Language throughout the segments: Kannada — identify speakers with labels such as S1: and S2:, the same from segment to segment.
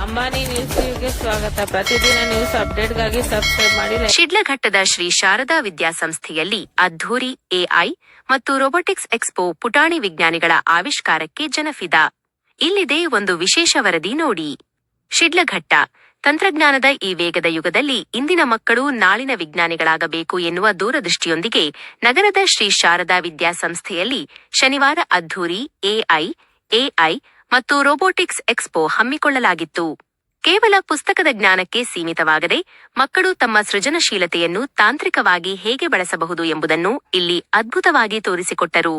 S1: ಅಂಬಾನಿ ನ್ಯೂಸ್ಗೆ ಸ್ವಾಗತ. ಪ್ರತಿದಿನ ನ್ಯೂಸ್ ಅಪ್ಡೇಟ್ಗಾಗಿ ಸಬ್ಸ್ಕ್ರೈಬ್ ಮಾಡಿ.
S2: ಶಿಡ್ಲಘಟ್ಟದ ಶ್ರೀ ಶಾರದಾ ವಿದ್ಯಾಸಂಸ್ಥೆಯಲ್ಲಿ ಅದ್ಧೂರಿ ಎಐ ಮತ್ತು ರೋಬೋಟಿಕ್ಸ್ ಎಕ್ಸ್ಪೋ ಪುಟಾಣಿ ವಿಜ್ಞಾನಿಗಳ ಆವಿಷ್ಕಾರಕ್ಕೆ ಜನಫಿದಾ. ಇಲ್ಲಿದೆ ಒಂದು ವಿಶೇಷ ವರದಿ ನೋಡಿ. ಶಿಡ್ಲಘಟ್ಟ ತಂತ್ರಜ್ಞಾನದ ಈ ವೇಗದ ಯುಗದಲ್ಲಿ ಇಂದಿನ ಮಕ್ಕಳು ನಾಳಿನ ವಿಜ್ಞಾನಿಗಳಾಗಬೇಕು ಎನ್ನುವ ದೂರದೃಷ್ಟಿಯೊಂದಿಗೆ ನಗರದ ಶ್ರೀ ಶಾರದಾ ವಿದ್ಯಾಸಂಸ್ಥೆಯಲ್ಲಿ ಶನಿವಾರ ಅದ್ಧೂರಿ ಎಐ ಮತ್ತು ರೋಬೋಟಿಕ್ಸ್ ಎಕ್ಸ್ಪೋ ಹಮ್ಮಿಕೊಳ್ಳಲಾಗಿತ್ತು. ಕೇವಲ ಪುಸ್ತಕದ ಜ್ಞಾನಕ್ಕೆ ಸೀಮಿತವಾಗದೆ ಮಕ್ಕಳು ತಮ್ಮ ಸೃಜನಶೀಲತೆಯನ್ನು ತಾಂತ್ರಿಕವಾಗಿ ಹೇಗೆ ಬಳಸಬಹುದು ಎಂಬುದನ್ನು ಇಲ್ಲಿ ಅದ್ಭುತವಾಗಿ ತೋರಿಸಿಕೊಟ್ಟರು.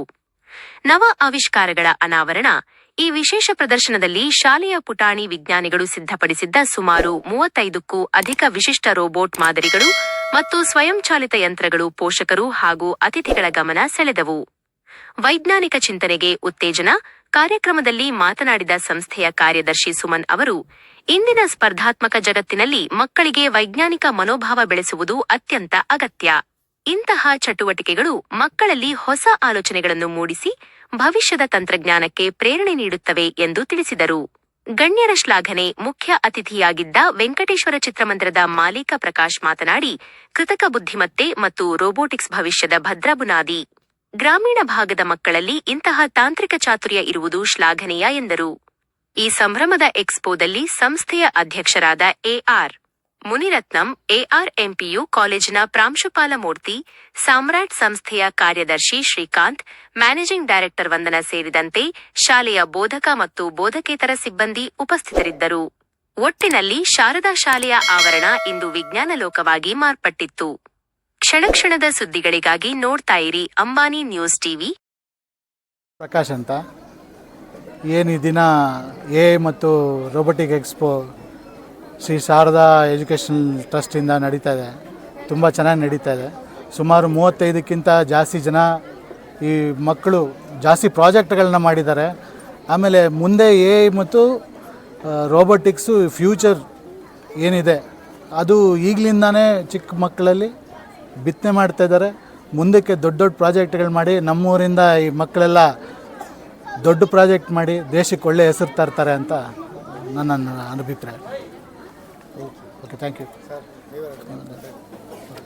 S2: ನವ ಆವಿಷ್ಕಾರಗಳ ಅನಾವರಣ. ಈ ವಿಶೇಷ ಪ್ರದರ್ಶನದಲ್ಲಿ ಶಾಲೆಯ ಪುಟಾಣಿ ವಿಜ್ಞಾನಿಗಳು ಸಿದ್ಧಪಡಿಸಿದ್ದ ಸುಮಾರು 35ಕ್ಕೂ ಅಧಿಕ ವಿಶಿಷ್ಟ ರೋಬೋಟ್ ಮಾದರಿಗಳು ಮತ್ತು ಸ್ವಯಂಚಾಲಿತ ಯಂತ್ರಗಳು ಪೋಷಕರು ಹಾಗೂ ಅತಿಥಿಗಳ ಗಮನ ಸೆಳೆದವು. ವೈಜ್ಞಾನಿಕ ಚಿಂತನೆಗೆ ಉತ್ತೇಜನ. ಕಾರ್ಯಕ್ರಮದಲ್ಲಿ ಮಾತನಾಡಿದ ಸಂಸ್ಥೆಯ ಕಾರ್ಯದರ್ಶಿ ಸುಮನ್ ಅವರು, ಇಂದಿನ ಸ್ಪರ್ಧಾತ್ಮಕ ಜಗತ್ತಿನಲ್ಲಿ ಮಕ್ಕಳಿಗೆ ವೈಜ್ಞಾನಿಕ ಮನೋಭಾವ ಬೆಳೆಸುವುದು ಅತ್ಯಂತ ಅಗತ್ಯ. ಇಂತಹ ಚಟುವಟಿಕೆಗಳು ಮಕ್ಕಳಲ್ಲಿ ಹೊಸ ಆಲೋಚನೆಗಳನ್ನು ಮೂಡಿಸಿ ಭವಿಷ್ಯದ ತಂತ್ರಜ್ಞಾನಕ್ಕೆ ಪ್ರೇರಣೆ ನೀಡುತ್ತವೆ ಎಂದು ತಿಳಿಸಿದರು. ಗಣ್ಯರ ಶ್ಲಾಘನೆ. ಮುಖ್ಯ ಅತಿಥಿಯಾಗಿದ್ದ ವೆಂಕಟೇಶ್ವರ ಚಿತ್ರಮಂದಿರದ ಮಾಲೀಕ ಪ್ರಕಾಶ್ ಮಾತನಾಡಿ, ಕೃತಕ ಬುದ್ಧಿಮತ್ತೆ ಮತ್ತು ರೋಬೋಟಿಕ್ಸ್ ಭವಿಷ್ಯದ ಭದ್ರ ಬುನಾದಿ. ಗ್ರಾಮೀಣ ಭಾಗದ ಮಕ್ಕಳಲ್ಲಿ ಇಂತಹ ತಾಂತ್ರಿಕ ಚಾತುರ್ಯ ಇರುವುದು ಶ್ಲಾಘನೀಯ ಎಂದರು. ಈ ಸಂಭ್ರಮದ ಎಕ್ಸ್ಪೋದಲ್ಲಿ ಸಂಸ್ಥೆಯ ಅಧ್ಯಕ್ಷರಾದ ಎಆರ್ ಮುನಿರತ್ನಂ, ಎಆರ್ಎಂಪಿಯು ಕಾಲೇಜಿನ ಪ್ರಾಂಶುಪಾಲ ಮೂರ್ತಿ, ಸಾಮ್ರಾಟ್ ಸಂಸ್ಥೆಯ ಕಾರ್ಯದರ್ಶಿ ಶ್ರೀಕಾಂತ್, ಮ್ಯಾನೇಜಿಂಗ್ ಡೈರೆಕ್ಟರ್ ವಂದನಾ ಸೇರಿದಂತೆ ಶಾಲೆಯ ಬೋಧಕ ಮತ್ತು ಬೋಧಕೇತರ ಸಿಬ್ಬಂದಿ ಉಪಸ್ಥಿತರಿದ್ದರು. ಒಟ್ಟಿನಲ್ಲಿ ಶಾರದಾ ಶಾಲೆಯ ಆವರಣ ಇಂದು ವಿಜ್ಞಾನ ಲೋಕವಾಗಿ ಮಾರ್ಪಟ್ಟಿತ್ತು. ಕ್ಷಣಕ್ಷಣದ ಸುದ್ದಿಗಳಿಗಾಗಿ ನೋಡ್ತಾ ಇರಿ ಅಂಬಾನಿ ನ್ಯೂಸ್ ಟಿವಿ.
S3: ಪ್ರಕಾಶ್ ಅಂತ. ಏನು ಈ ದಿನ ಎ ಮತ್ತು robotic expo Shri Sharada educational ಟ್ರಸ್ಟಿಂದ ನಡೀತಾ ಇದೆ. ತುಂಬ ಚೆನ್ನಾಗಿ ನಡೀತಾ ಇದೆ. ಸುಮಾರು 35ಕ್ಕಿಂತ ಜಾಸ್ತಿ ಜನ ಈ ಮಕ್ಕಳು ಜಾಸ್ತಿ ಪ್ರಾಜೆಕ್ಟ್ಗಳನ್ನ ಮಾಡಿದ್ದಾರೆ. ಆಮೇಲೆ ಮುಂದೆ ಎ ಮತ್ತು ರೋಬೋಟಿಕ್ಸು ಫ್ಯೂಚರ್ ಏನಿದೆ ಅದು ಈಗಲಿಂದಾನೇ ಚಿಕ್ಕ ಮಕ್ಕಳಲ್ಲಿ ಬಿತ್ತನೆ ಮಾಡ್ತಾ ಇದ್ದಾರೆ. ಮುಂದಕ್ಕೆ ದೊಡ್ಡ ದೊಡ್ಡ ಪ್ರಾಜೆಕ್ಟ್ಗಳು ಮಾಡಿ ನಮ್ಮೂರಿಂದ ಈ ಮಕ್ಕಳೆಲ್ಲ ದೊಡ್ಡ ಪ್ರಾಜೆಕ್ಟ್ ಮಾಡಿ ದೇಶಕ್ಕೆ ಒಳ್ಳೆಯ ಹೆಸರು ತರ್ತಾರೆ ಅಂತ ನನ್ನ ಅಭಿಪ್ರಾಯ. Okay, thank you.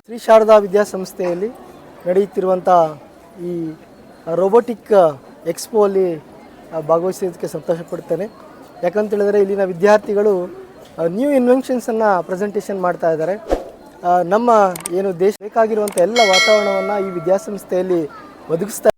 S4: Shri Sharada ವಿದ್ಯಾಸಂಸ್ಥೆಯಲ್ಲಿ ನಡೆಯುತ್ತಿರುವಂಥ ಈ ರೋಬೋಟಿಕ್ ಎಕ್ಸ್ಪೋ ಅಲ್ಲಿ ಭಾಗವಹಿಸೋದಕ್ಕೆ ಸಂತೋಷಪಡ್ತೇನೆ. ಯಾಕಂತೇಳಿದರೆ ಇಲ್ಲಿನ ವಿದ್ಯಾರ್ಥಿಗಳು ನ್ಯೂ ಇನ್ವೆನ್ಷನ್ಸನ್ನು ಪ್ರೆಸೆಂಟೇಷನ್ ಮಾಡ್ತಾ ಇದ್ದಾರೆ. ನಮ್ಮ ಏನು ದೇಶ ಬೇಕಾಗಿರುವಂಥ ಎಲ್ಲ ವಾತಾವರಣವನ್ನು ಈ ವಿದ್ಯಾಸಂಸ್ಥೆಯಲ್ಲಿ ಒದಗಿಸ್ತಾ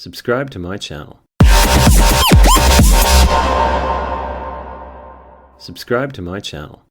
S5: Subscribe to my channel. Subscribe to my channel.